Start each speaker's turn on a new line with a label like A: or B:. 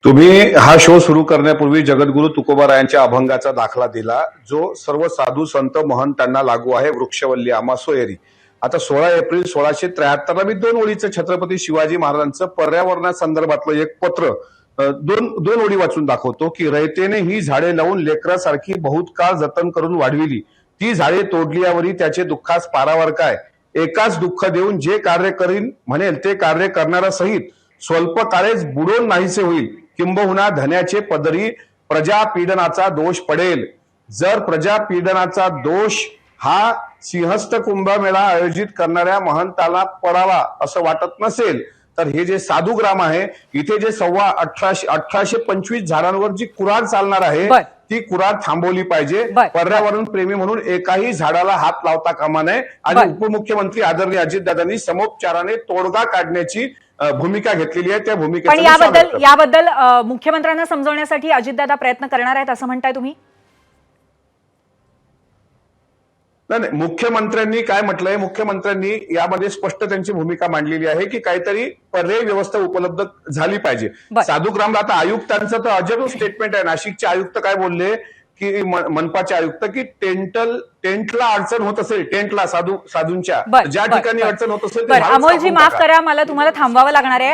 A: तुम्ही हा शो सुरू करण्यापूर्वी जगद्गुरु तुकोबारायांच्या अभंगाचा दाखला दिला, जो सर्व साधू संत महंतांना लागू आहे. वृक्षवल्ली आम्हा सोयरी. आता 16 एप्रिल 1673 मी 2 ओळीचं छत्रपती शिवाजी महाराजांचं पर्यावरणासंदर्भातलं एक पत्र दोन ओळी वाचून दाखवतो की रयतेने ही झाडे लावून लेकरासारखी बहुत काळ जतन करून वाढविली. ती झाडे तोडलियावरी त्याचे दुःखास पारावर काय. एकाच दुःख देऊन जे कार्य करीन म्हणेल ते कार्य करणारा सहित स्वल्प काळेच बुडून नाहीसे होईल. किंबहुना धन्याचे पदरी प्रजापीडनाचा दोष पडेल. जर प्रजापीडनाचा दोष हा सिंहस्थ कुंभमेळा आयोजित करणाऱ्या महंताला पडावा असं वाटत नसेल तर हे जे साधुग्राम आहे इथे जे 1825 झाडांवर जी कुऱ्हाड चालणार आहे ती कुऱ्हाड थांबवली पाहिजे. पर्यावरण प्रेमी म्हणून एकाही झाडाला हात लावता कामा नये आणि उपमुख्यमंत्री आदरणीय अजितदादांनी समोपचाराने तोडगा काढण्याची भूमिका घेतलेली आहे. त्या
B: भूमिकेचं याबद्दल मुख्यमंत्र्यांना समजवण्यासाठी अजितदादा प्रयत्न करणार आहेत असं म्हणताय तुम्ही?
A: नाही, मुख्यमंत्र्यांनी काय म्हटलंय, मुख्यमंत्र्यांनी यामध्ये स्पष्ट त्यांची भूमिका मांडलेली आहे की काहीतरी पर्यायी व्यवस्था उपलब्ध झाली पाहिजे. साधुग्रामला आता आयुक्तांचं तर अजब स्टेटमेंट आहे. नाशिकचे आयुक्त काय बोलले की मनपाचे आयुक्त की टेंटला अडचण होत असेल, टेंटला साधूंच्या ज्या ठिकाणी अडचण होत असेल.
B: अमोलजी माफ करा, मला तुम्हाला थांबवावं लागणार आहे.